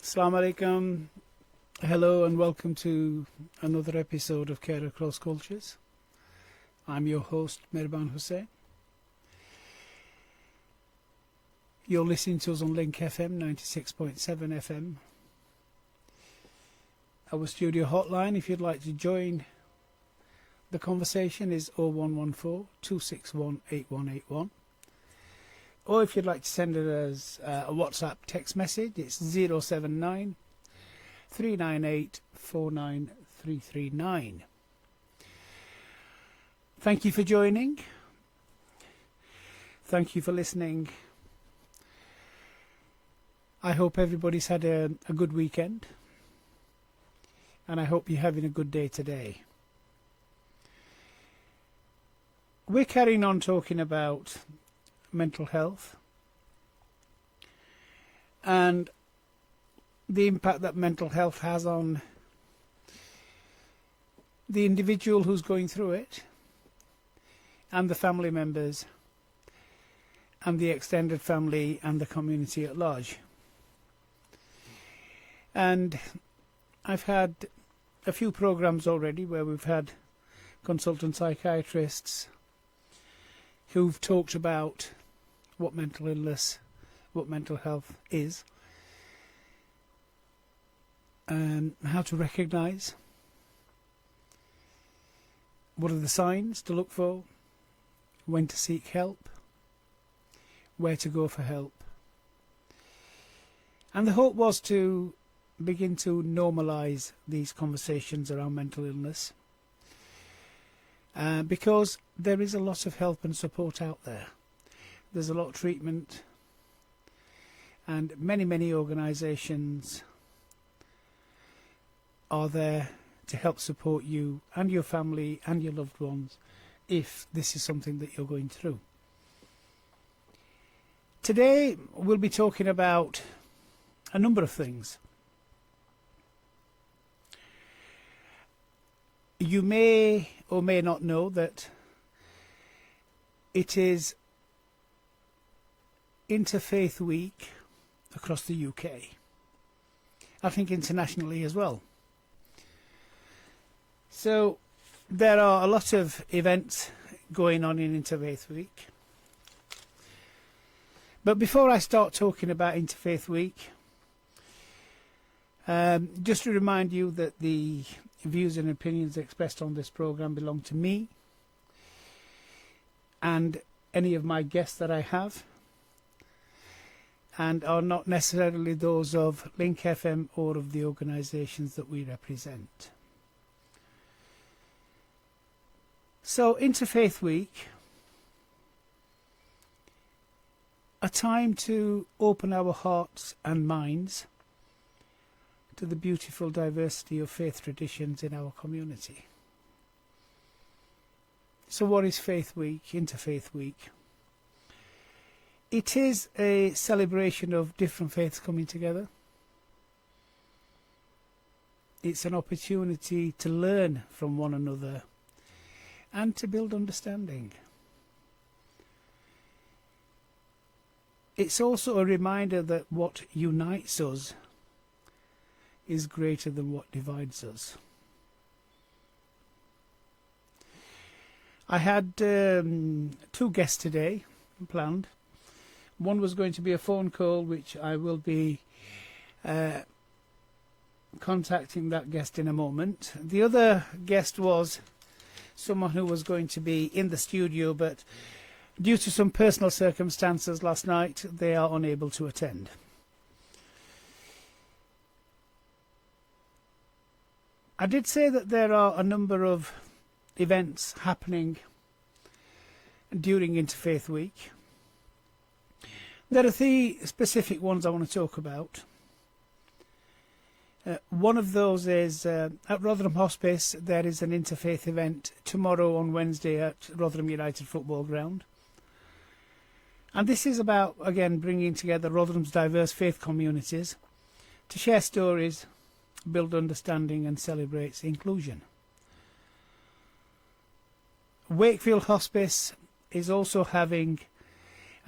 Assalamu alaikum. Hello and welcome to another episode of Care Across Cultures. I'm your host, Mirban Hussain. You're listening to us on Link FM 96.7 FM. Our studio hotline, if you'd like to join the conversation, is 0114 261 8181. Or if you'd like to send us a WhatsApp text message, it's 079 398 49339. Thank you for joining. Thank you for listening. I hope everybody's had a good weekend. And I hope you're having a good day today. We're carrying on talking about mental health and the impact that mental health has on the individual who's going through it and the family members and the extended family and the community at large. And I've had a few programs already where we've had consultant psychiatrists who've talked about what mental illness, what mental health is, and how to recognise, what are the signs to look for, when to seek help, where to go for help. And the hope was to begin to normalise these conversations around mental illness, because there is a lot of help and support out there. There's a lot of treatment, and many organisations are there to help support you and your family and your loved ones if this is something that you're going through. Today we'll be talking about a number of things. You may or may not know that it is Interfaith Week across the UK. I think internationally as well. So there are a lot of events going on in Interfaith Week. But before I start talking about Interfaith Week, just to remind you that the views and opinions expressed on this program belong to me and any of my guests that I have, and are not necessarily those of Link FM or of the organisations that we represent. So, Interfaith Week, a time to open our hearts and minds to the beautiful diversity of faith traditions in our community. So what is Faith Week, Interfaith Week? It is a celebration of different faiths coming together. It's an opportunity to learn from one another and to build understanding. It's also a reminder that what unites us is greater than what divides us. I had 2 guests today planned. One was going to be a phone call, which I will be contacting that guest in a moment. The other guest was someone who was going to be in the studio, but due to some personal circumstances last night, they are unable to attend. I did say that there are a number of events happening during Interfaith Week. There are 3 specific ones I want to talk about. One of those is at Rotherham Hospice. There is an interfaith event tomorrow on Wednesday at Rotherham United Football Ground. And this is about, again, bringing together Rotherham's diverse faith communities to share stories, build understanding and celebrate inclusion. Wakefield Hospice is also having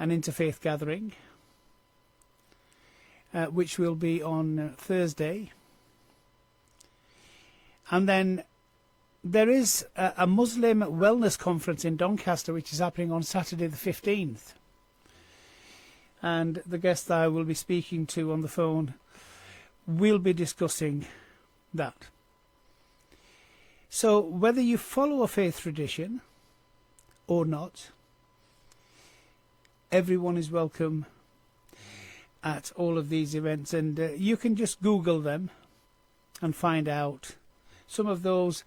an interfaith gathering, which will be on Thursday. And then there is a Muslim wellness conference in Doncaster, which is happening on Saturday the 15th. And the guest that I will be speaking to on the phone will be discussing that. So whether you follow a faith tradition or not, everyone is welcome at all of these events, and you can just Google them and find out. Some of those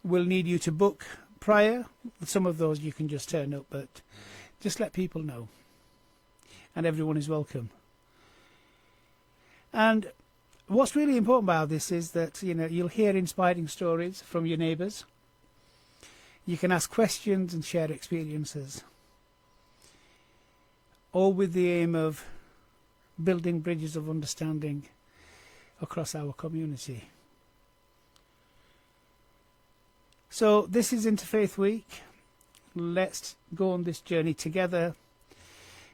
will need you to book prior, some of those you can just turn up, but just let people know, and everyone is welcome. And what's really important about this is that, you know, you'll hear inspiring stories from your neighbours. You can ask questions and share experiences, all with the aim of building bridges of understanding across our community. So this is Interfaith Week. Let's go on this journey together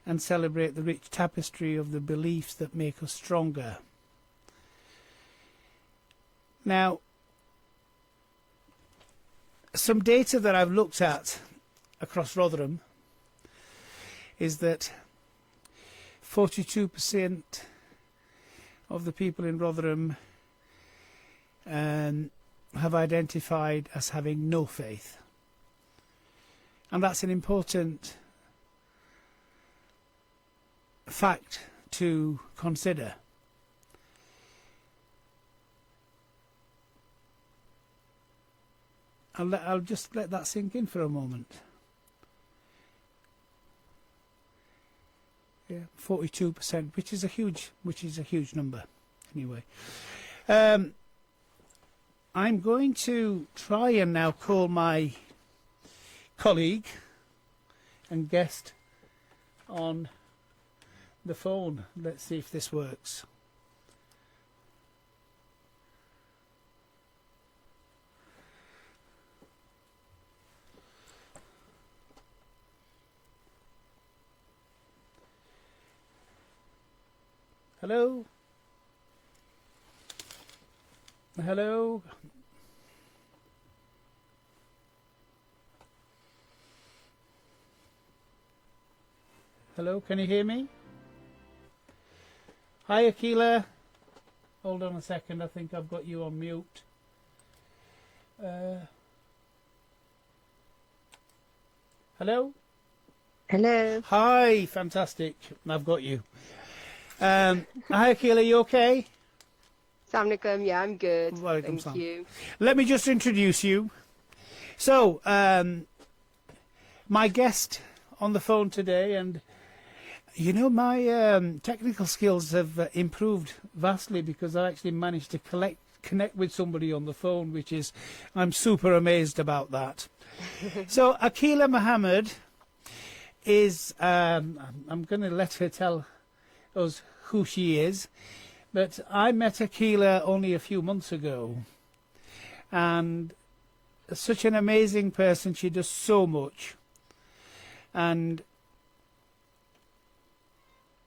and celebrate the rich tapestry of the beliefs that make us stronger. Now, some data that I've looked at across Rotherham is that 42% of the people in Rotherham have identified as having no faith. And that's an important fact to consider. I'll just let that sink in for a moment. Yeah, 42%, which is a huge number. Anyway, I'm going to try and now call my colleague and guest on the phone. Let's see if this works. Hello? Hello? Hello, can you hear me? Hi, Akeela. Hold on a second, I think I've got you on mute. Hello? Hello. Hi, fantastic. I've got you. Hi, Akeela, you okay? Assalamualaikum. Yeah, I'm good. Walaikum Thank salam. you. Let me just introduce you. So, my guest on the phone today, and you know, my technical skills have improved vastly because I actually managed to connect with somebody on the phone, which is, I'm super amazed about that. So, Akeela Mohammed is, I'm going to let her tell us who she is, but I met Akeela only a few months ago, and such an amazing person. She does so much. And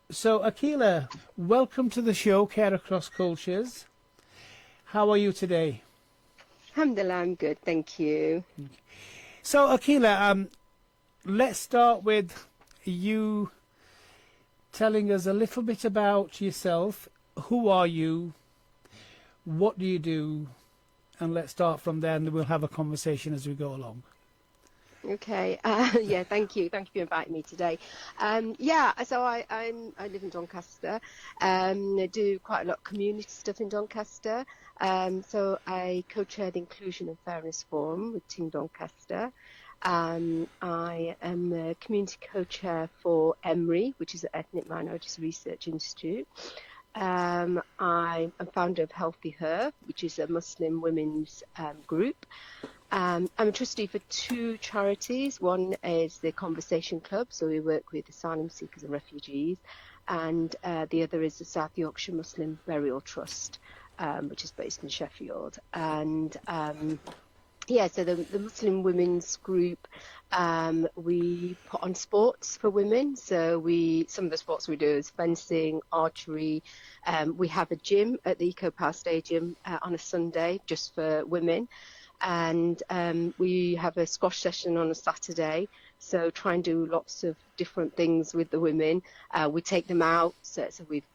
so, Akeela, welcome to the show, Care Across Cultures. How are you today? Alhamdulillah, I'm good. Thank you. So, Akeela, let's start with you telling us a little bit about yourself. Who are you? What do you do? And let's start from there, and we'll have a conversation as we go along. Okay. Yeah, thank you. Thank you for inviting me today. Yeah, so I live in Doncaster. I do quite a lot of community stuff in Doncaster. So I co-chair the Inclusion and Fairness Forum with Team Doncaster. I am a community co-chair for EMRI, which is an Ethnic Minorities Research Institute. I'm founder of Healthy Her, which is a Muslim women's group. I'm a trustee for two charities. One is the Conversation Club, so we work with asylum seekers and refugees, and the other is the South Yorkshire Muslim Burial Trust, which is based in Sheffield. And yeah, so the Muslim women's group We put on sports for women. So some of the sports we do is fencing, archery. We have a gym at the Eco Power Stadium on a Sunday just for women. And we have a squash session on a Saturday. So try and do lots of different things with the women. We take them out. So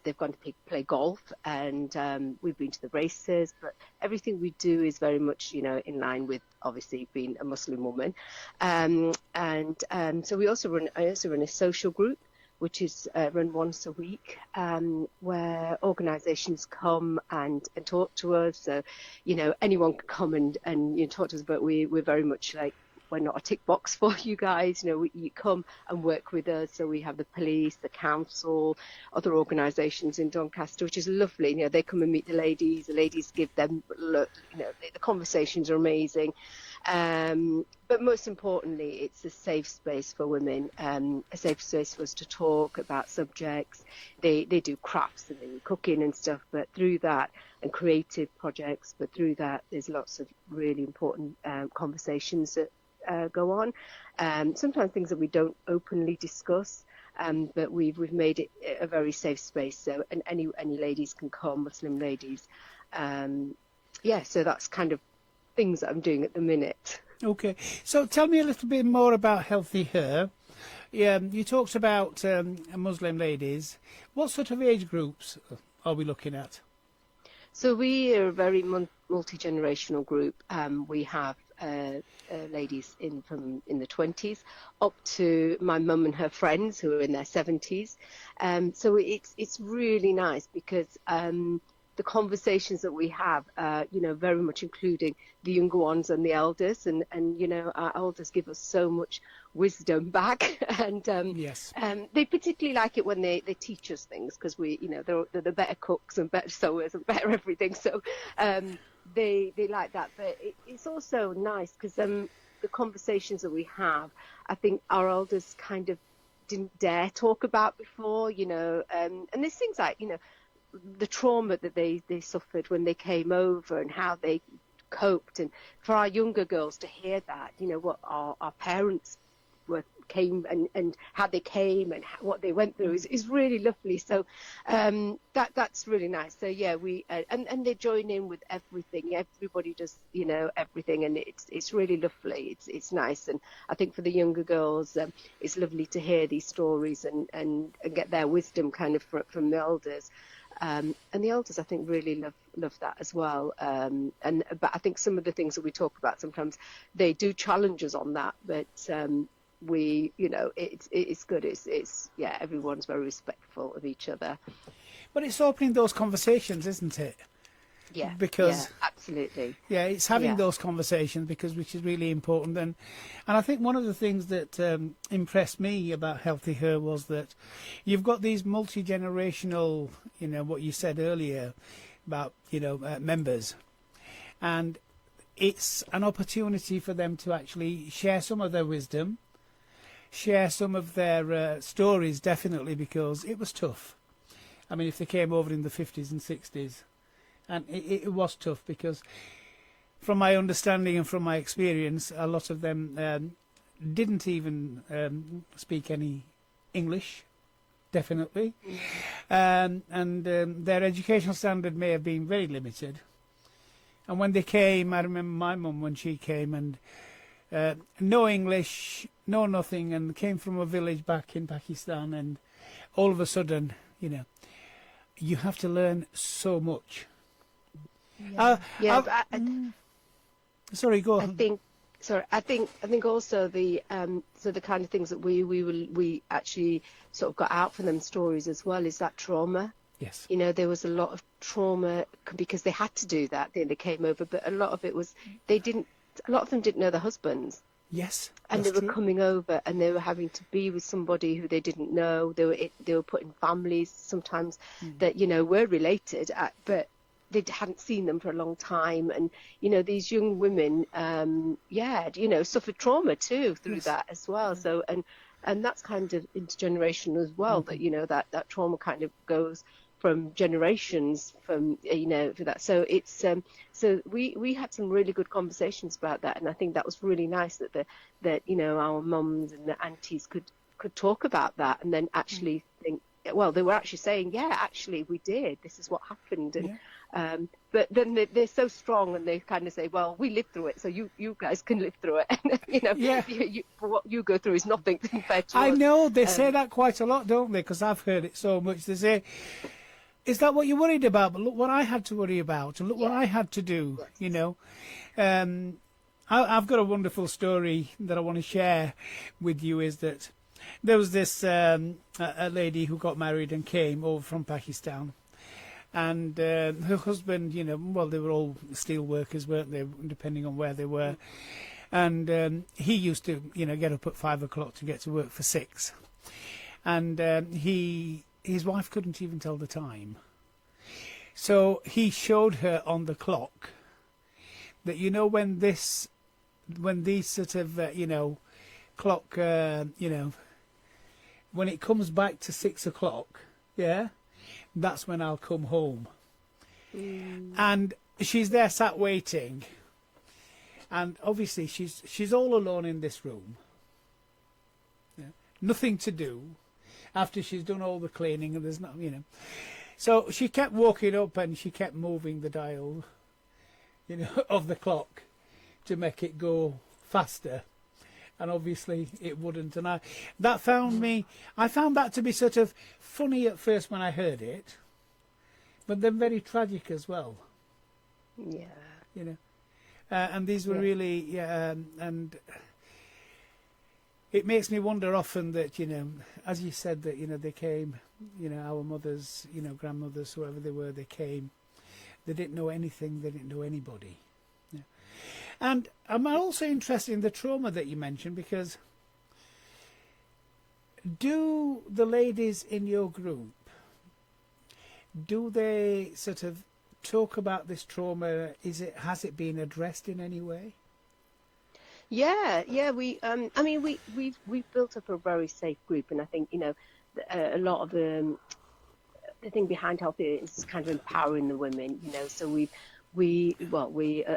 they've gone to play golf, and we've been to the races. But everything we do is very much, in line with obviously being a Muslim woman. So I also run a social group, which is run once a week, where organisations come and talk to us. So, anyone can come and talk to us, but we're very much like, we're not a tick box for you guys. You come and work with us. So we have the police, the council, other organisations in Doncaster, which is lovely. They come and meet the ladies. The ladies give them, the conversations are amazing. But most importantly, it's a safe space for women, a safe space for us to talk about subjects. They do crafts and they do cooking and stuff, but through that, and creative projects, but through that, there's lots of really important conversations that go on. Sometimes things that we don't openly discuss, but we've made it a very safe space. So and any ladies can come, Muslim ladies. So that's kind of things that I'm doing at the minute. Okay, so tell me a little bit more about Healthy Her. Yeah, you talked about Muslim ladies. What sort of age groups are we looking at? So we are a very multi-generational group. We have ladies in the 20s up to my mum and her friends who are in their 70s. So it's really nice because the conversations that we have, very much including the younger ones and the elders, and our elders give us so much wisdom back, and yes. They particularly like it when they teach us things, because they're the better cooks and better sewers and better everything, so they like that. But it's also nice because the conversations that we have, I think our elders kind of didn't dare talk about before, and there's things like the trauma that they suffered when they came over and how they coped, and for our younger girls to hear that, what our parents came and how they came and what they went through is really lovely. So that's really nice. So yeah, we and they join in with everything. Everybody does everything, and it's really lovely. It's nice, and I think for the younger girls, it's lovely to hear these stories and get their wisdom kind of from the elders. And the elders, I think, really love that as well. But I think some of the things that we talk about, sometimes they do challenge us on that. But it's good. It's everyone's very respectful of each other. But it's opening those conversations, isn't it? Yeah. Because absolutely. Yeah, it's having those conversations which is really important. And I think one of the things that impressed me about Healthy Her was that you've got these multi-generational, what you said earlier about, members. And it's an opportunity for them to actually share some of their wisdom, share some of their stories, definitely, because it was tough. I mean, if they came over in the 50s and 60s, and it was tough because, from my understanding and from my experience, a lot of them didn't even speak any English, definitely. And their educational standard may have been very limited. And when they came, I remember my mum when she came, and no English, no nothing, and came from a village back in Pakistan, and all of a sudden, you have to learn so much. Sorry, go on. I think also the kind of things that we actually sort of got out from them stories as well is that trauma. Yes. There was a lot of trauma because they had to do that. They came over, but a lot of it was a lot of them didn't know their husbands. Yes. And they were coming over and they were having to be with somebody who they didn't know. They were put in families sometimes that were related, but they hadn't seen them for a long time, and these young women suffered trauma too through that as well. So and that's kind of intergenerational as well, that that trauma kind of goes from generations from for that. So it's so we had some really good conversations about that, and I think that was really nice that our mums and the aunties could talk about that, and then actually think, well, they were actually saying, yeah, actually we did, this is what happened. And but then they're so strong, and they kind of say, well, we lived through it, so you guys can live through it. And what you go through is nothing compared to us. I know they say that quite a lot, don't they? Because I've heard it so much. They say, is that what you're worried about? But look what I had to worry about, and look what I had to do. Yes. I've got a wonderful story that I want to share with you. Is that there was this a lady who got married and came over from Pakistan, and her husband, well, they were all steel workers, weren't they, depending on where they were. And he used to, get up at 5 o'clock to get to work for 6. And his wife couldn't even tell the time. So he showed her on the clock that, when these sort of, clock, when it comes back to 6 o'clock, that's when I'll come home. And she's there sat waiting. And obviously she's all alone in this room. Nothing to do after she's done all the cleaning, and there's not, So she kept walking up, and she kept moving the dial, of the clock to make it go faster. And obviously it wouldn't. And I found that to be sort of funny at first when I heard it, but then very tragic as well. Yeah. And these were really, and it makes me wonder often that, as you said, that, they came, our mothers, grandmothers, whoever they were, they came. They didn't know anything. They didn't know anybody. Yeah. And I'm also interested in the trauma that you mentioned, because do the ladies in your group, do they sort of talk about this trauma? Has it been addressed in any way? Yeah. We've built up a very safe group, and I think a lot of the thing behind Healthy is kind of empowering the women. So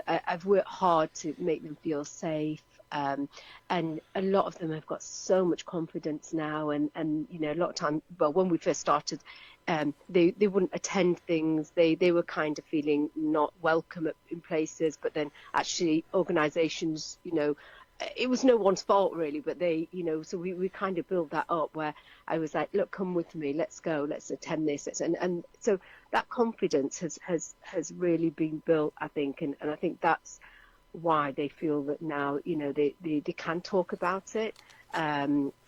I've worked hard to make them feel safe, and a lot of them have got so much confidence now, and a lot of time, well, when we first started, they wouldn't attend things. They were kind of feeling not welcome in places, but then actually organisations, it was no one's fault really, but they, so we kind of built that up where I was like, look, come with me, let's go, let's attend this, and so that confidence has really been built, I think, and I think that's why they feel that now, they can talk about it.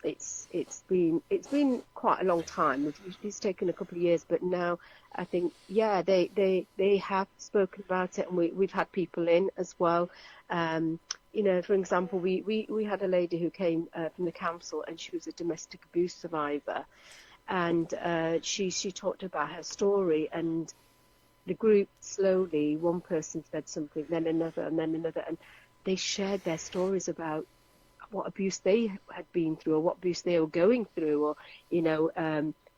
It's been quite a long time. It's taken a couple of years, but now I think, they have spoken about it, and we've had people in as well. For example, we had a lady who came from the council, and she was a domestic abuse survivor, and she talked about her story, and the group slowly, one person said something, then another, and they shared their stories about what abuse they had been through, or what abuse they were going through, or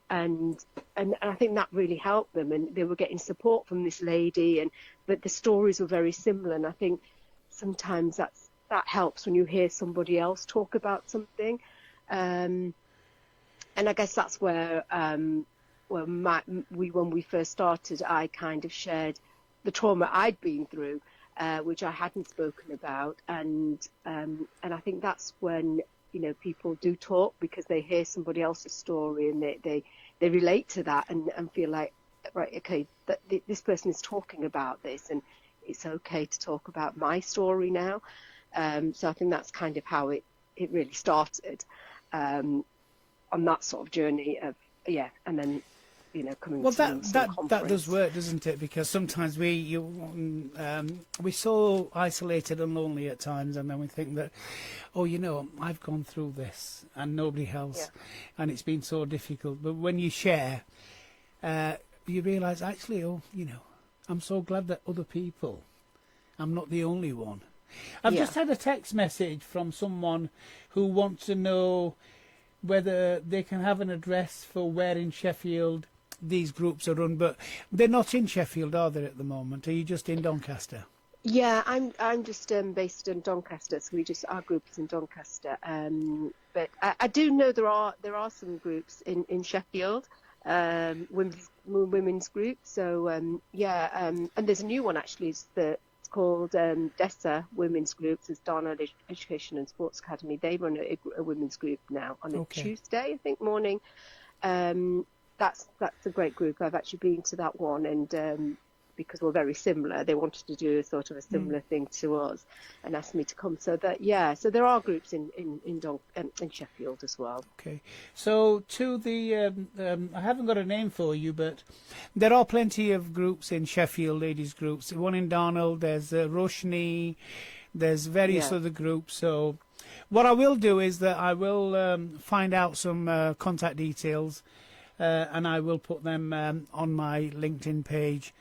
and I think that really helped them, and they were getting support from this lady, but the stories were very similar, and I think sometimes that helps when you hear somebody else talk about something, and I guess that's where when we first started, I kind of shared the trauma I'd been through, which I hadn't spoken about, and I think that's when people do talk, because they hear somebody else's story, and they relate to that, and feel like, right, okay, this person is talking about this, and it's okay to talk about my story now. So I think that's kind of how it really started, on that sort of journey of and then coming to that does work, doesn't it? Because sometimes we're so isolated and lonely at times, and then we think that, I've gone through this and nobody else, and it's been so difficult. But when you share, you realise, actually, I'm so glad that other people, I'm not the only one. I've just had a text message from someone who wants to know whether they can have an address for where in Sheffield these groups are run, but they're not in Sheffield, are they, at the moment? Are you just in Doncaster? Yeah, I'm just based in Doncaster, so our group is in Doncaster. But I do know there are some groups in Sheffield, women's groups. So and there's a new one actually. It's called DESA Women's Groups. It's Darnell Education and Sports Academy. They run a women's group now on a Tuesday, I think, morning. That's a great group. I've actually been to that one, and because we're very similar, they wanted to do a sort of a similar thing to us, and asked me to come. So so there are groups in Sheffield as well. Okay, so to the I haven't got a name for you, but there are plenty of groups in Sheffield, ladies groups. One in Darnell, there's Roshni, there's various other groups. So what I will do is that I will find out some contact details, and I will put them on my LinkedIn page.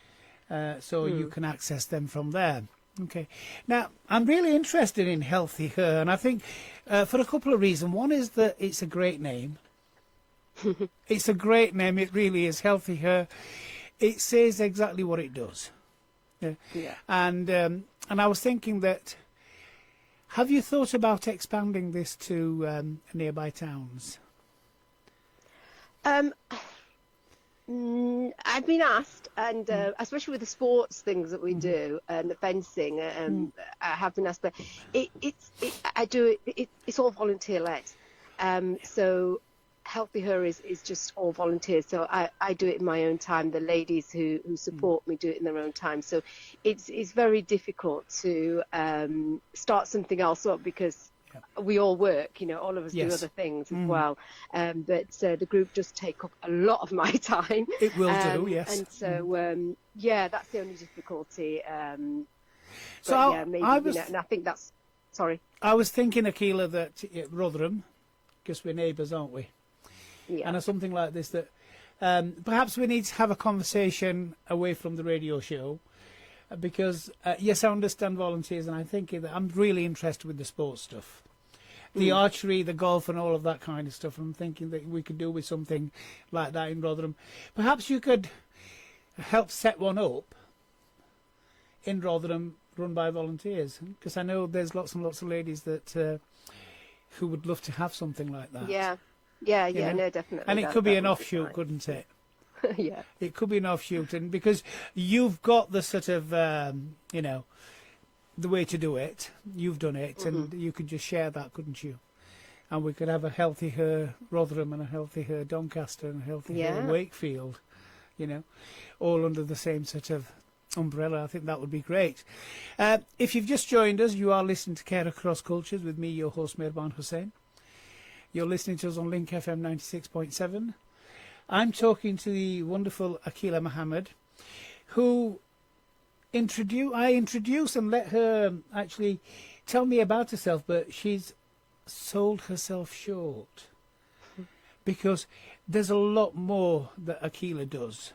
So you can access them from there. Okay. Now, I'm really interested in Healthy Her, and I think for a couple of reasons. One is that it's a great name. It's a great name. It really is. Healthy Her. It says exactly what it does. Yeah. And I was thinking that, have you thought about expanding this to nearby towns? I've been asked, and especially with the sports things that we do and the fencing, I have been asked. But it's all volunteer led. So Healthy Her is just all volunteers. So I do it in my own time. The ladies who support me do it in their own time. So it's very difficult to start something else up because we all work, all of us do other things as well. But the group does take up a lot of my time. It will do, yes. And so, that's the only difficulty. And I think that's, sorry. I was thinking, Akeela, that Rotherham, because we're neighbours, aren't we? Yeah. And something like this, that perhaps we need to have a conversation away from the radio show. Because, yes, I understand volunteers, and I'm thinking that I'm really interested with the sports stuff. The archery, the golf, and all of that kind of stuff. I'm thinking that we could do with something like that in Rotherham. Perhaps you could help set one up in Rotherham, run by volunteers. Because I know there's lots and lots of ladies that who would love to have something like that. Yeah, no, definitely. And it could be an offshoot, couldn't it? Yeah, it could be an offshoot, and because you've got the sort of the way to do it, you've done it, and you could just share that, couldn't you? And we could have a Healthy Her Rotherham and a Healthy Her Doncaster and a Healthy Her Wakefield, all under the same sort of umbrella. I think that would be great. If you've just joined us, you are listening to Care Across Cultures with me, your host Mirban Hussain. You're listening to us on Link FM 96.7. I'm talking to the wonderful Akeela Mohammed, who I introduce and let her actually tell me about herself, but she's sold herself short because there's a lot more that Akeela does.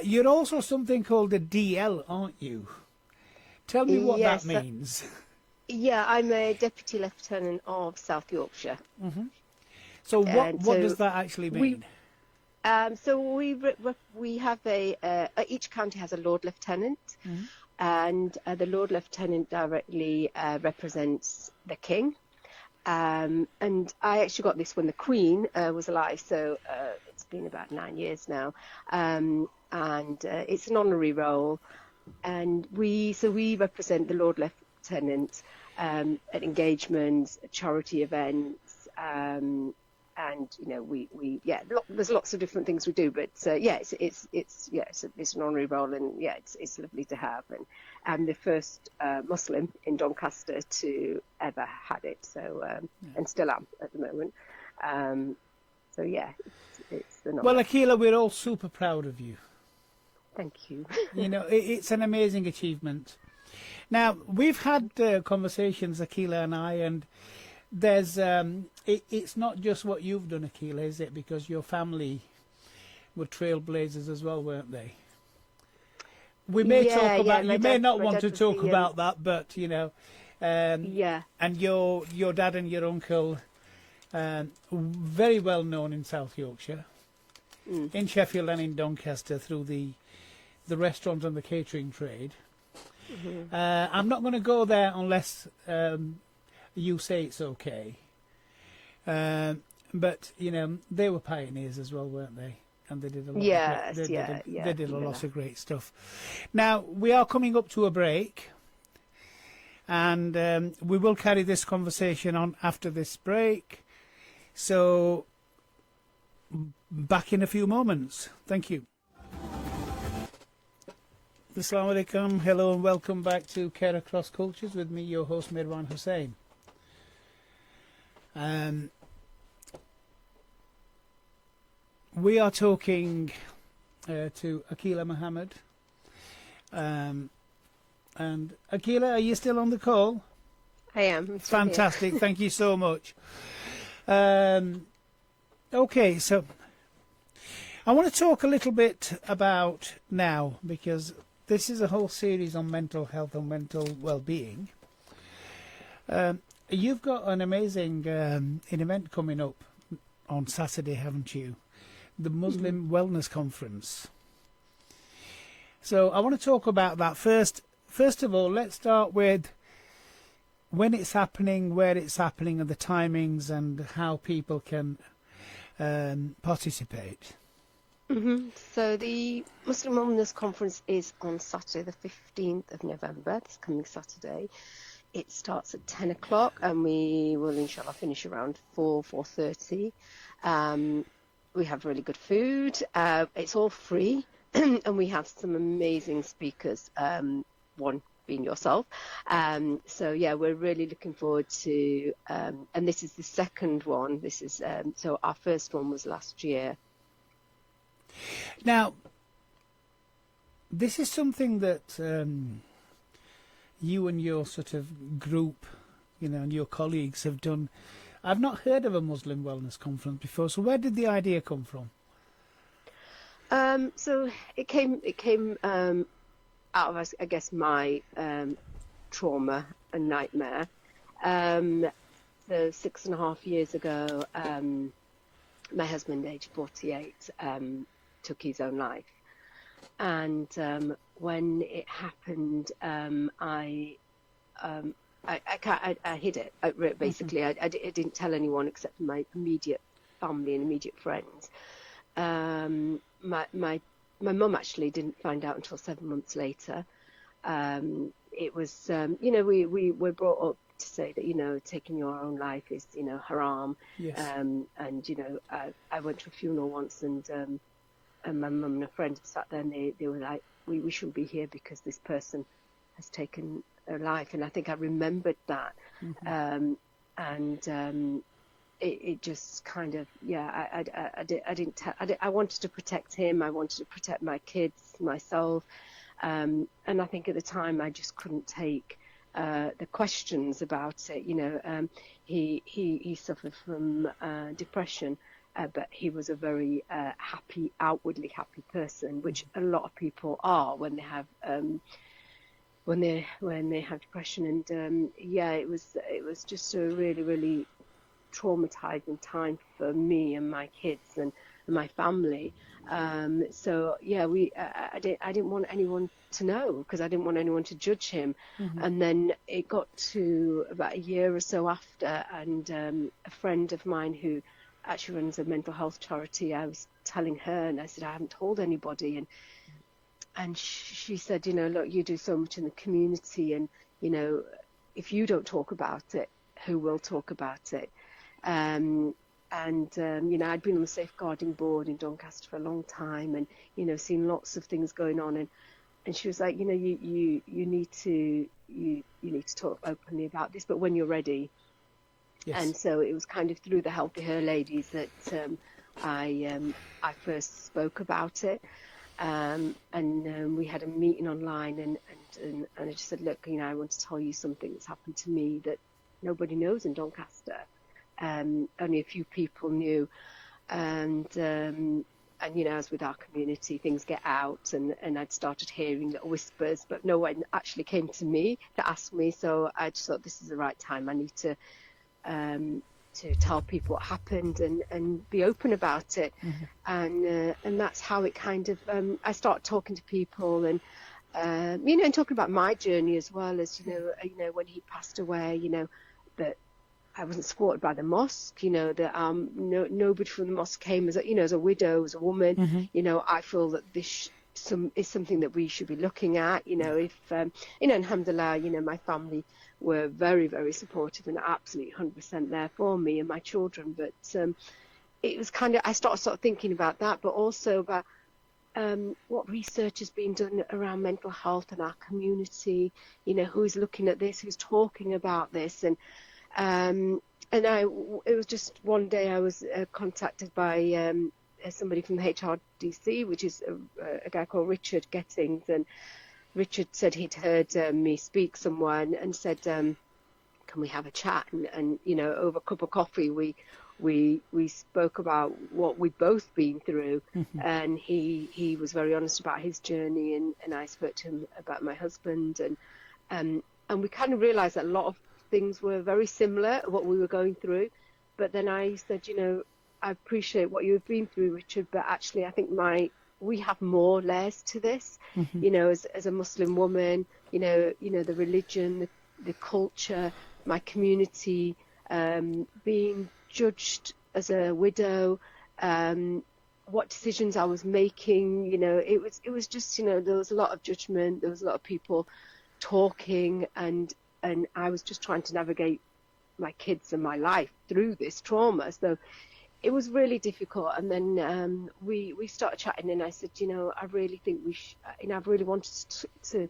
You're also something called a DL, aren't you? Tell me what that means. Yeah, I'm a Deputy Lieutenant of South Yorkshire. So what does that actually mean? So we have each county has a Lord Lieutenant, and the Lord Lieutenant directly represents the King. And I actually got this when the Queen was alive, so it's been about 9 years now. And it's an honorary role, and we represent the Lord Lieutenant at engagements, at charity events, and there's lots of different things we do, but it's an honorary role, and it's lovely to have, and I'm the first Muslim in Doncaster to ever had it, so and still am at the moment. It's an honor. Well, Akeela, we're all super proud of you. Thank you. It's an amazing achievement. Now, we've had conversations, Akeela and I, and there's it's not just what you've done, Akeela, is it? Because your family were trailblazers as well, weren't they? We may talk about. You may not want to talk about that, but and your dad and your uncle, very well known in South Yorkshire. in Sheffield and in Doncaster through the restaurant and the catering trade. I'm not going to go there unless you say it's okay. But they were pioneers as well, weren't they? And they did a lot. Yes, they did a lot of great stuff. Now we are coming up to a break, and we will carry this conversation on after this break. So back in a few moments. Thank you. Assalamu alaikum. Hello and welcome back to Care Across Cultures with me, your host Mirwan Hussain. We are talking to Akeela Mohammed. And Akeela, are you still on the call? I am. Fantastic. Thank you so much. Okay, so I want to talk a little bit about now, because this is a whole series on mental health and mental well-being. You've got an amazing an event coming up on Saturday, haven't you? The Muslim Wellness Conference. So I want to talk about that first. First of all, let's start with when it's happening, where it's happening, and the timings, and how people can participate. So the Muslim Wellness Conference is on Saturday, the 15th of November, this coming Saturday. It starts at 10 o'clock and we will inshallah finish around 4:30. We have really good food. It's all free and we have some amazing speakers, one being yourself. So yeah, we're really looking forward to, and this is the second one. This is, so our first one was last year. Now, this is something that you and your sort of group, and your colleagues have done. I've not heard of a Muslim Wellness Conference before, so where did the idea come from? So it came out of, I guess, my trauma and nightmare. So 6.5 years ago, my husband, aged 48, took his own life. And when it happened, I hid it. Basically, I didn't tell anyone except my immediate family and immediate friends. My mum actually didn't find out until 7 months later. It was, we were brought up to say that, taking your own life is, haram. Yes. And, I went to a funeral once and my mum and a friend sat there and they were like, we shouldn't be here because this person has taken her life. And I think I remembered that. It just kind of, I wanted to protect him. I wanted to protect my kids, myself. And I think at the time I just couldn't take the questions about it. He suffered from depression, but he was a very outwardly happy person, which a lot of people are when they have when they have depression. And it was just a really, really traumatizing time for me and my kids and my family. So yeah, I didn't want anyone to know because I didn't want anyone to judge him. And then it got to about a year or so after, and a friend of mine who actually runs a mental health charity, I was telling her, and I said I haven't told anybody, and she said, look, you do so much in the community, and if you don't talk about it, who will talk about it? I'd been on the safeguarding board in Doncaster for a long time, and seen lots of things going on, and she was like, you need to talk openly about this, but when you're ready. Yes. And so it was kind of through the Healthy Her ladies that I first spoke about it, and we had a meeting online, and I just said, look, I want to tell you something that's happened to me that nobody knows in Doncaster. Only a few people knew, and as with our community, things get out, and I'd started hearing little whispers, but no one actually came to me to ask me. So I just thought, this is the right time. I need to tell people what happened and be open about it. And that's how it kind of I started talking to people and and talking about my journey as well as when he passed away, that I wasn't supported by the mosque, that nobody from the mosque came as as a widow, as a woman. I feel that this is something that we should be looking at. If alhamdulillah, my family were very, very supportive and absolutely 100% there for me and my children. But it was kind of, I started thinking about that, but also about what research has been done around mental health in our community, who's looking at this, who's talking about this. And it was just one day I was contacted by somebody from the HRDC, which is a guy called Richard Gettings, and Richard said he'd heard me speak someone and said, can we have a chat? And over a cup of coffee, we spoke about what we'd both been through. And he was very honest about his journey, and I spoke to him about my husband, and we kind of realized that a lot of things were very similar, what we were going through. But then I said, I appreciate what you've been through, Richard, but actually I think we have more layers to this, as a Muslim woman, the religion, the culture, my community, being judged as a widow, what decisions I was making, it was just, there was a lot of judgment, there was a lot of people talking, and I was just trying to navigate my kids and my life through this trauma. So it was really difficult. And then we started chatting, and I said, I really think I've really wanted to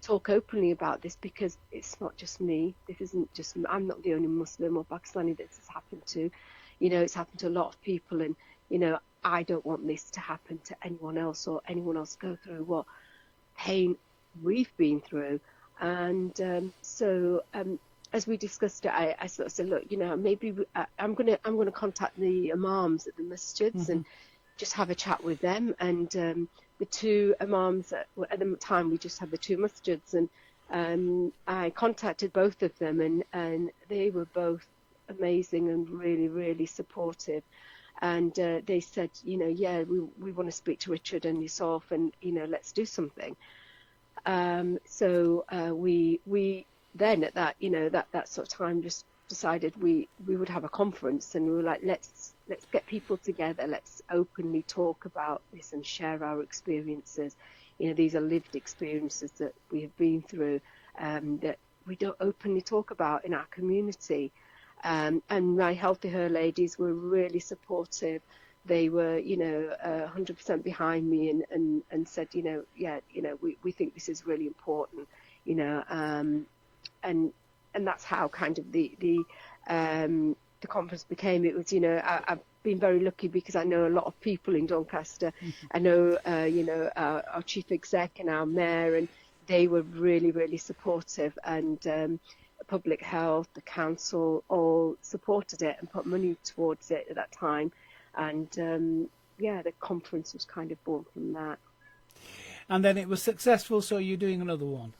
talk openly about this, because it's not just me. This isn't just me. I'm not the only Muslim or Pakistani that this has happened to. It's happened to a lot of people, and I don't want this to happen to anyone else, or anyone else go through what pain we've been through. And so as we discussed it, I sort of said, look, maybe I'm gonna contact the imams at the masjids and just have a chat with them. And the two imams at the time, we just had the two masjids, and I contacted both of them, and they were both amazing and really, really supportive. And they said, yeah, we want to speak to Richard and yourself, and let's do something. So we then at that that sort of time just decided we would have a conference, and we were like, let's get people together, let's openly talk about this and share our experiences. These are lived experiences that we have been through, that we don't openly talk about in our community. And my Healthy Her ladies were really supportive. They were 100% behind me, and said, we think this is really important, and that's how kind of the conference became. It was, I've been very lucky because I know a lot of people in Doncaster. I know, our chief exec and our mayor, and they were really, really supportive, and public health, the council, all supported it and put money towards it at that time. And the conference was kind of born from that. And then it was successful, so you're doing another one.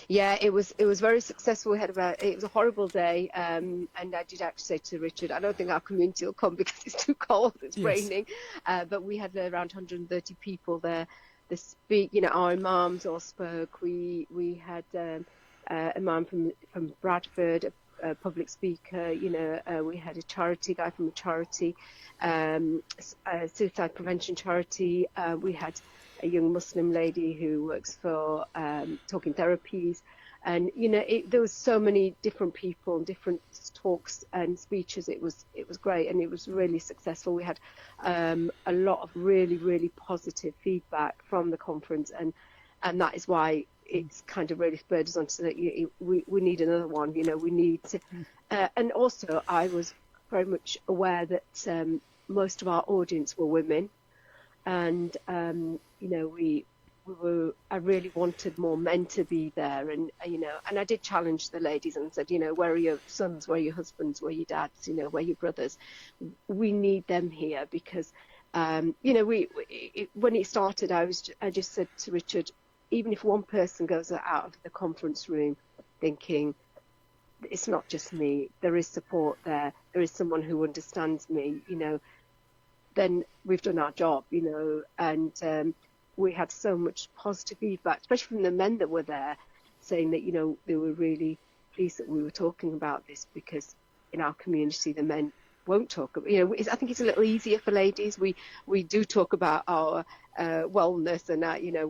Yeah, it was very successful. It was a horrible day, and I did actually say to Richard, I don't think our community will come because it's too cold, it's raining. But we had around 130 people there. Our imams all spoke. We had a imam from Bradford, a public speaker. We had a charity guy from a charity, a suicide prevention charity. We had a young Muslim lady who works for Talking Therapies, and there was so many different people, different talks and speeches. It was great, and it was really successful. We had a lot of really, really positive feedback from the conference, and that is why it's kind of really spurred us on to say we need another one. We need to, and also I was very much aware that most of our audience were women. And I really wanted more men to be there, and I did challenge the ladies and said, where are your sons, where are your husbands, where are your dads, where are your brothers? We need them here, because when it started, I just said to Richard, even if one person goes out of the conference room thinking, it's not just me. There is support there. There is someone who understands me, then we've done our job, and we had so much positive feedback, especially from the men that were there, saying that, they were really pleased that we were talking about this, because in our community, the men won't talk about, I think it's a little easier for ladies. We do talk about our wellness and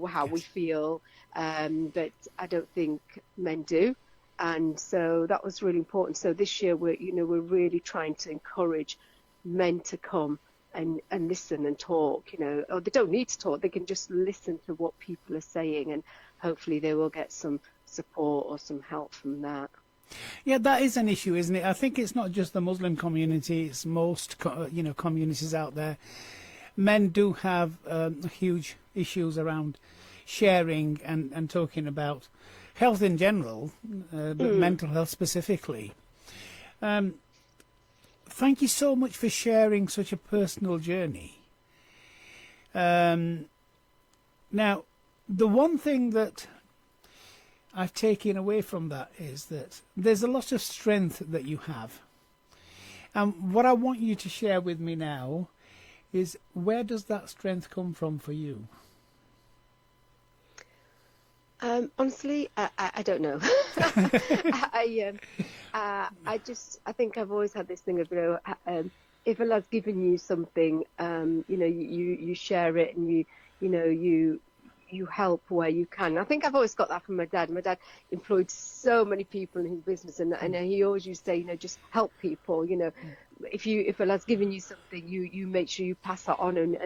how we feel, but I don't think men do. And so that was really important. So this year we're really trying to encourage men to come and listen and talk, or they don't need to talk, they can just listen to what people are saying, and hopefully they will get some support or some help from that. Yeah, that is an issue, isn't it? I think it's not just the Muslim community, it's most communities out there. Men do have huge issues around sharing and talking about health in general, but mental health specifically. Thank you so much for sharing such a personal journey. Now, the one thing that I've taken away from that is that there's a lot of strength that you have. And what I want you to share with me now is, where does that strength come from for you? Honestly, I don't know. I think I've always had this thing of, if Allah's given you something, you share it, and you help where you can. I think I've always got that from my dad. My dad employed so many people in his business, and he always used to say, just help people. If Allah's given you something, you make sure you pass that on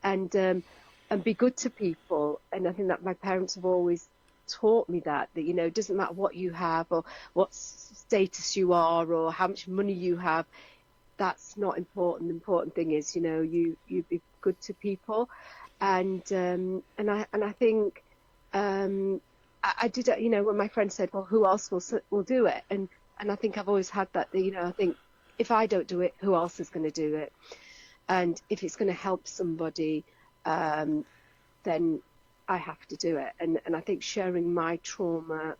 and be good to people. And I think that my parents have always taught me that it doesn't matter what you have or what status you are or how much money you have. That's not important. The important thing is, you be good to people. And I think I did it, when my friend said, well, who else will do it? And I think I've always had that, I think if I don't do it, who else is going to do it? And if it's going to help somebody, then I have to do it. And I think sharing my trauma,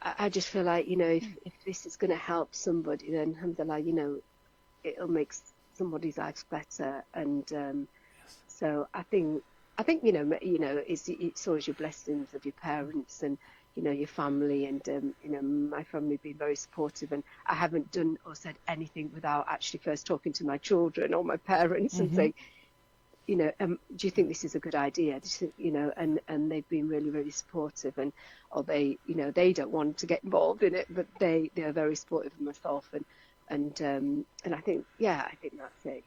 I just feel like, if this is going to help somebody, then alhamdulillah, it'll make somebody's life better. And so I think it's always your blessings of your parents and your family, and my family being very supportive, and I haven't done or said anything without actually first talking to my children or my parents and saying, do you think this is a good idea? And they've been really, really supportive, or they don't want to get involved in it, but they are very supportive of myself, and I think that's it.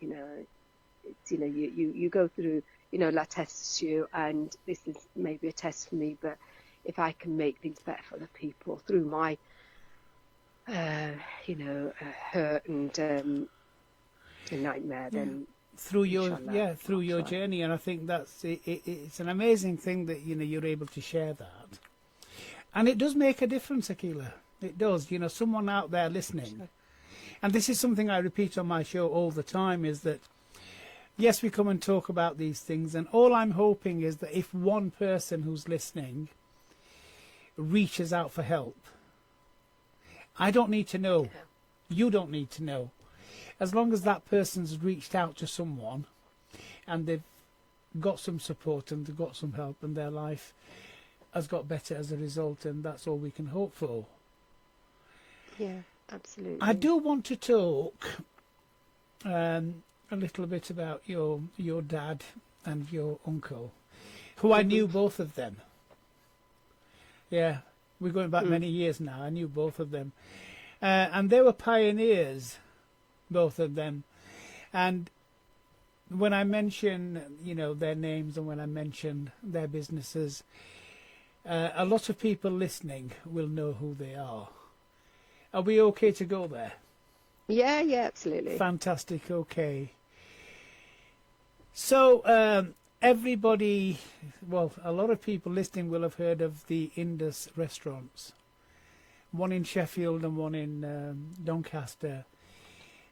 It's, you go through, Allah tests you, and this is maybe a test for me, but if I can make things better for other people through my, hurt and nightmare, then through your journey. And I think that's it's an amazing thing that you're able to share that, and it does make a difference, Akeela. It does. Someone out there listening, and this is something I repeat on my show all the time, is that yes, we come and talk about these things, and all I'm hoping is that if one person who's listening reaches out for help, I don't need to know, you don't need to know. As long as that person's reached out to someone and they've got some support and they've got some help, and their life has got better as a result, and that's all we can hope for. Yeah, absolutely. I do want to talk a little bit about your dad and your uncle, who I knew both of them. Yeah, we're going back many years now. I knew both of them. And they were pioneers, both of them. And when I mention, their names, and when I mention their businesses, a lot of people listening will know who they are. Are we okay to go there? Yeah, absolutely. Fantastic, okay. So, everybody, well, a lot of people listening will have heard of the Indus restaurants. One in Sheffield and one in Doncaster.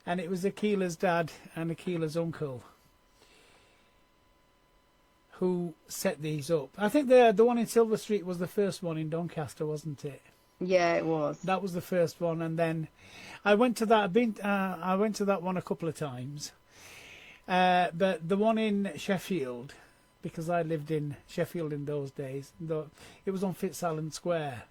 And it was Akeela's dad and Akeela's uncle who set these up. I think the one in Silver Street was the first one in Doncaster, wasn't it? Yeah, it was. That was the first one, and then I went to that. I went to that one a couple of times, but the one in Sheffield, because I lived in Sheffield in those days. It was on Fitzallen Square,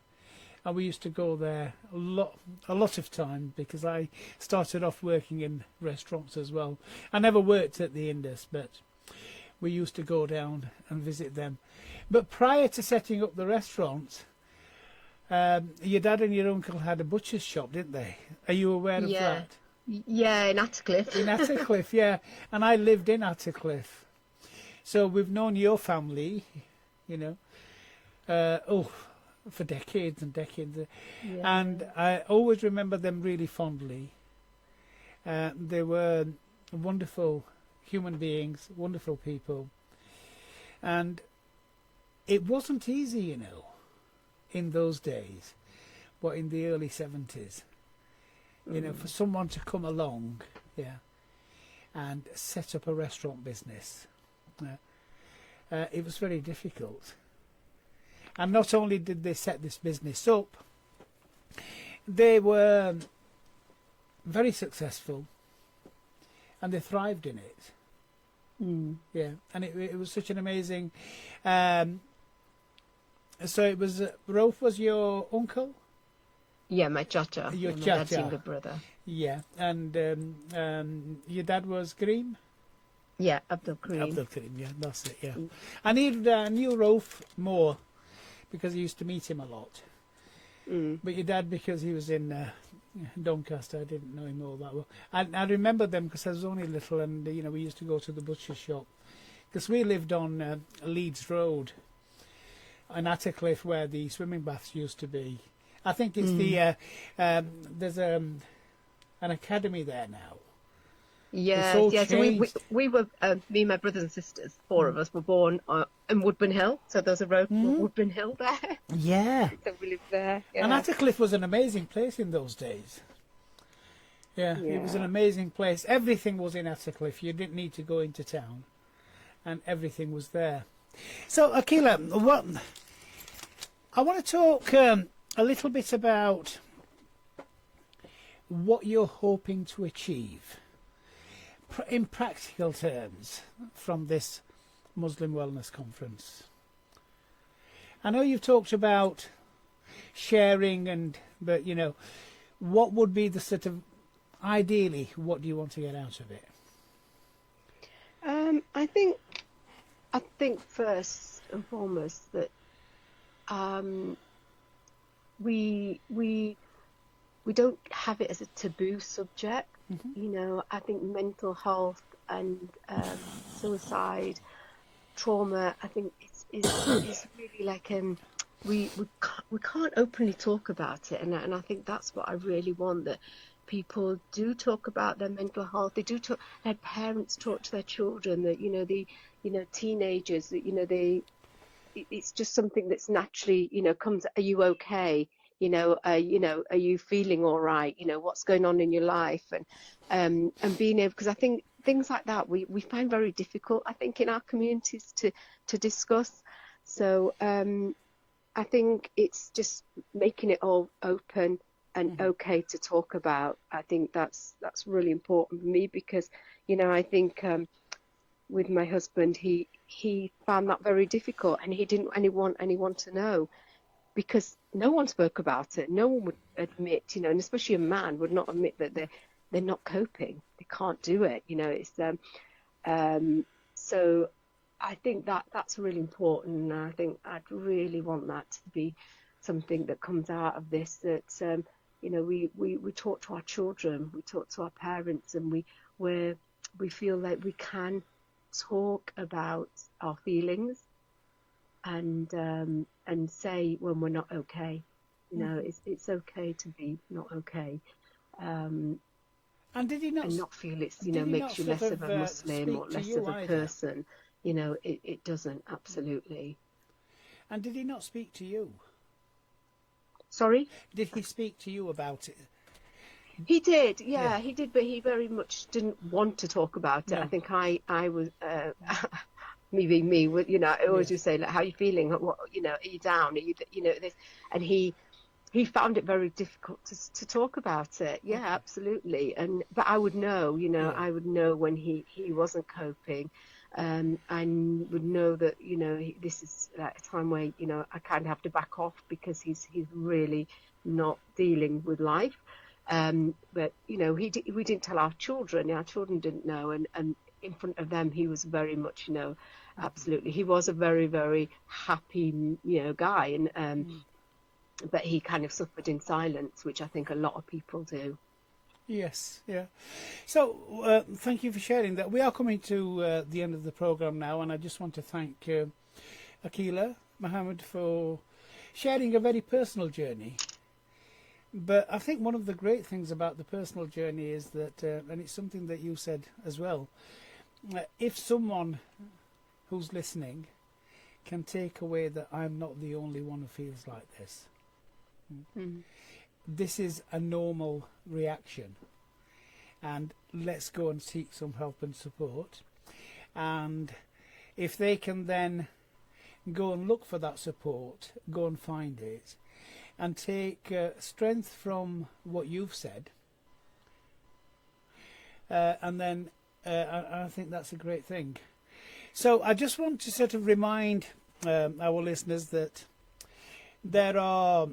and we used to go there a lot of time because I started off working in restaurants as well. I never worked at the Indus, but we used to go down and visit them. But prior to setting up the restaurant, your dad and your uncle had a butcher's shop, didn't they? Are you aware of Yeah. that? Yeah, in Attercliffe. In Attercliffe, yeah. And I lived in Attercliffe. So we've known your family, you know, for decades and decades. Yeah. And I always remember them really fondly. They were wonderful human beings, wonderful people. And it wasn't easy, you know, in those days, but in the early 70s, you know, for someone to come along, yeah, and set up a restaurant business, it was very difficult. And not only did they set this business up, they were very successful, and they thrived in it. Yeah, and it was such an amazing. So it was Rolf was your uncle. Yeah, my chacha. Your my dad's chacha. younger brother. Yeah, and your dad was Kareem. Yeah, Abdul Kareem. Abdul Kareem, yeah, that's it. Yeah, I knew Rolf more because I used to meet him a lot. But your dad, because he was in Doncaster, I didn't know him all that well. I remember them because I was only little, and you know, we used to go to the butcher shop because we lived on Leeds Road in Attercliffe, where the swimming baths used to be. I think it's there's an academy there now. Yeah, all yeah. So changed. we were me and my brothers and sisters, four of us were born in Woodburn Hill. So there's a road called Woodburn Hill there. Yeah. So we lived there. Yeah. And Attercliffe was an amazing place in those days. Yeah, it was an amazing place. Everything was in Attercliffe. You didn't need to go into town, and everything was there. So, Akeela, I want to talk a little bit about what you're hoping to achieve in practical terms from this Muslim Wellness Conference. I know you've talked about sharing, but you know, what would be the sort of ideally, what do you want to get out of it? I think first and foremost that we don't have it as a taboo subject. You know, I think mental health and suicide, trauma, I think it's really like we can't openly talk about it, and I think that's what I really want, that people do talk about their mental health. They do talk. Their parents talk to their children. That teenagers. That it's just something that's naturally comes. Are you okay? Are you feeling all right? What's going on in your life, and being able, because I think things like that we find very difficult, I think, in our communities to discuss. So I think it's just making it all open and okay to talk about. I think that's really important for me, because I think with my husband, he found that very difficult, and he didn't want anyone to know, because no one spoke about it. No one would admit, and especially a man would not admit that they're not coping. They can't do it. It's so I think that's really important. And I think I'd really want that to be something that comes out of this. That we talk to our children, we talk to our parents, and we feel like we can talk about our feelings and say when we're not okay. It's okay to be not okay. And did he not? And not feel it's makes you less of a Muslim or less of a person. It doesn't, absolutely. And did he not speak to you? Sorry? Did he speak to you about it? He did, yeah, he did, but he very much didn't want to talk about it. No. I think I was, me being me, I always just say, like, how are you feeling? What, are you down? Are you, this? And he he found it very difficult to talk about it. Yeah, Okay. absolutely. But I would know, Yeah. I would know when he wasn't coping. I would know that, this is like a time where, I kind of have to back off because he's really not dealing with life. But, we didn't tell our children. Our children didn't know. And in front of them, he was very much, absolutely. He was a very, very happy, guy. And, but he kind of suffered in silence, which I think a lot of people do. Yes, yeah. So, thank you for sharing that. We are coming to the end of the program now, and I just want to thank Akeela, Mohammed, for sharing a very personal journey. But I think one of the great things about the personal journey is that, and it's something that you said as well, if someone who's listening can take away that I'm not the only one who feels like this. This is a normal reaction, and let's go and seek some help and support. And if they can then go and look for that support, go and find it, and take strength from what you've said, and then I think that's a great thing. So I just want to sort of remind our listeners that there are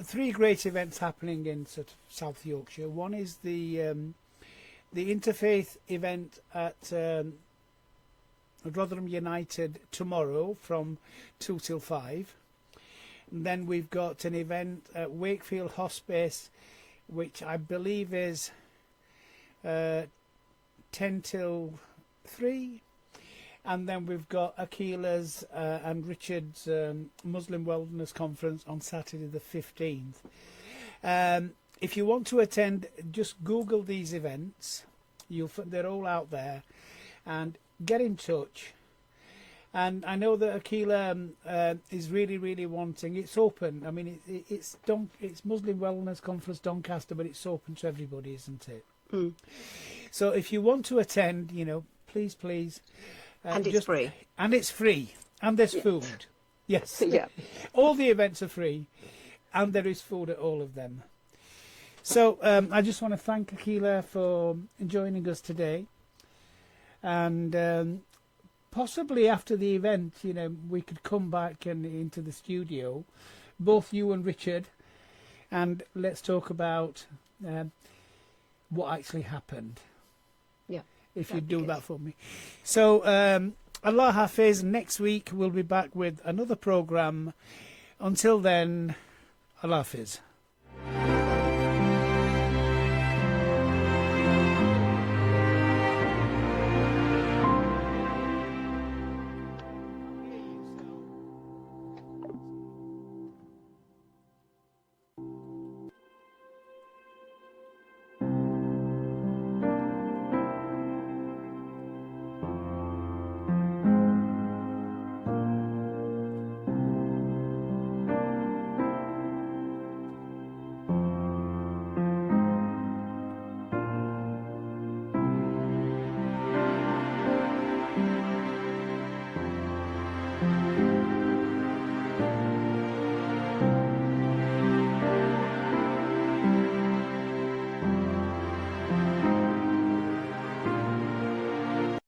3 great events happening in sort of South Yorkshire. One is the interfaith event at Rotherham United tomorrow from 2 till 5. And then we've got an event at Wakefield Hospice, which I believe is 10 till 3. And then we've got Akeela's and Richard's Muslim Wellness Conference on Saturday the 15th. If you want to attend, just Google these events. They're all out there. And get in touch. And I know that Akeela is really, really wanting. It's open. I mean, it's Muslim Wellness Conference Doncaster, but it's open to everybody, isn't it? So if you want to attend, please. And it's free. And it's free. And there's food. Yes. Yeah. All the events are free. And there is food at all of them. So I just want to thank Akeela for joining us today. And possibly after the event, we could come back and into the studio, both you and Richard, and let's talk about what actually happened. Yeah. If you do that for me. So, Allah Hafiz. Next week we'll be back with another program. Until then, Allah Hafiz.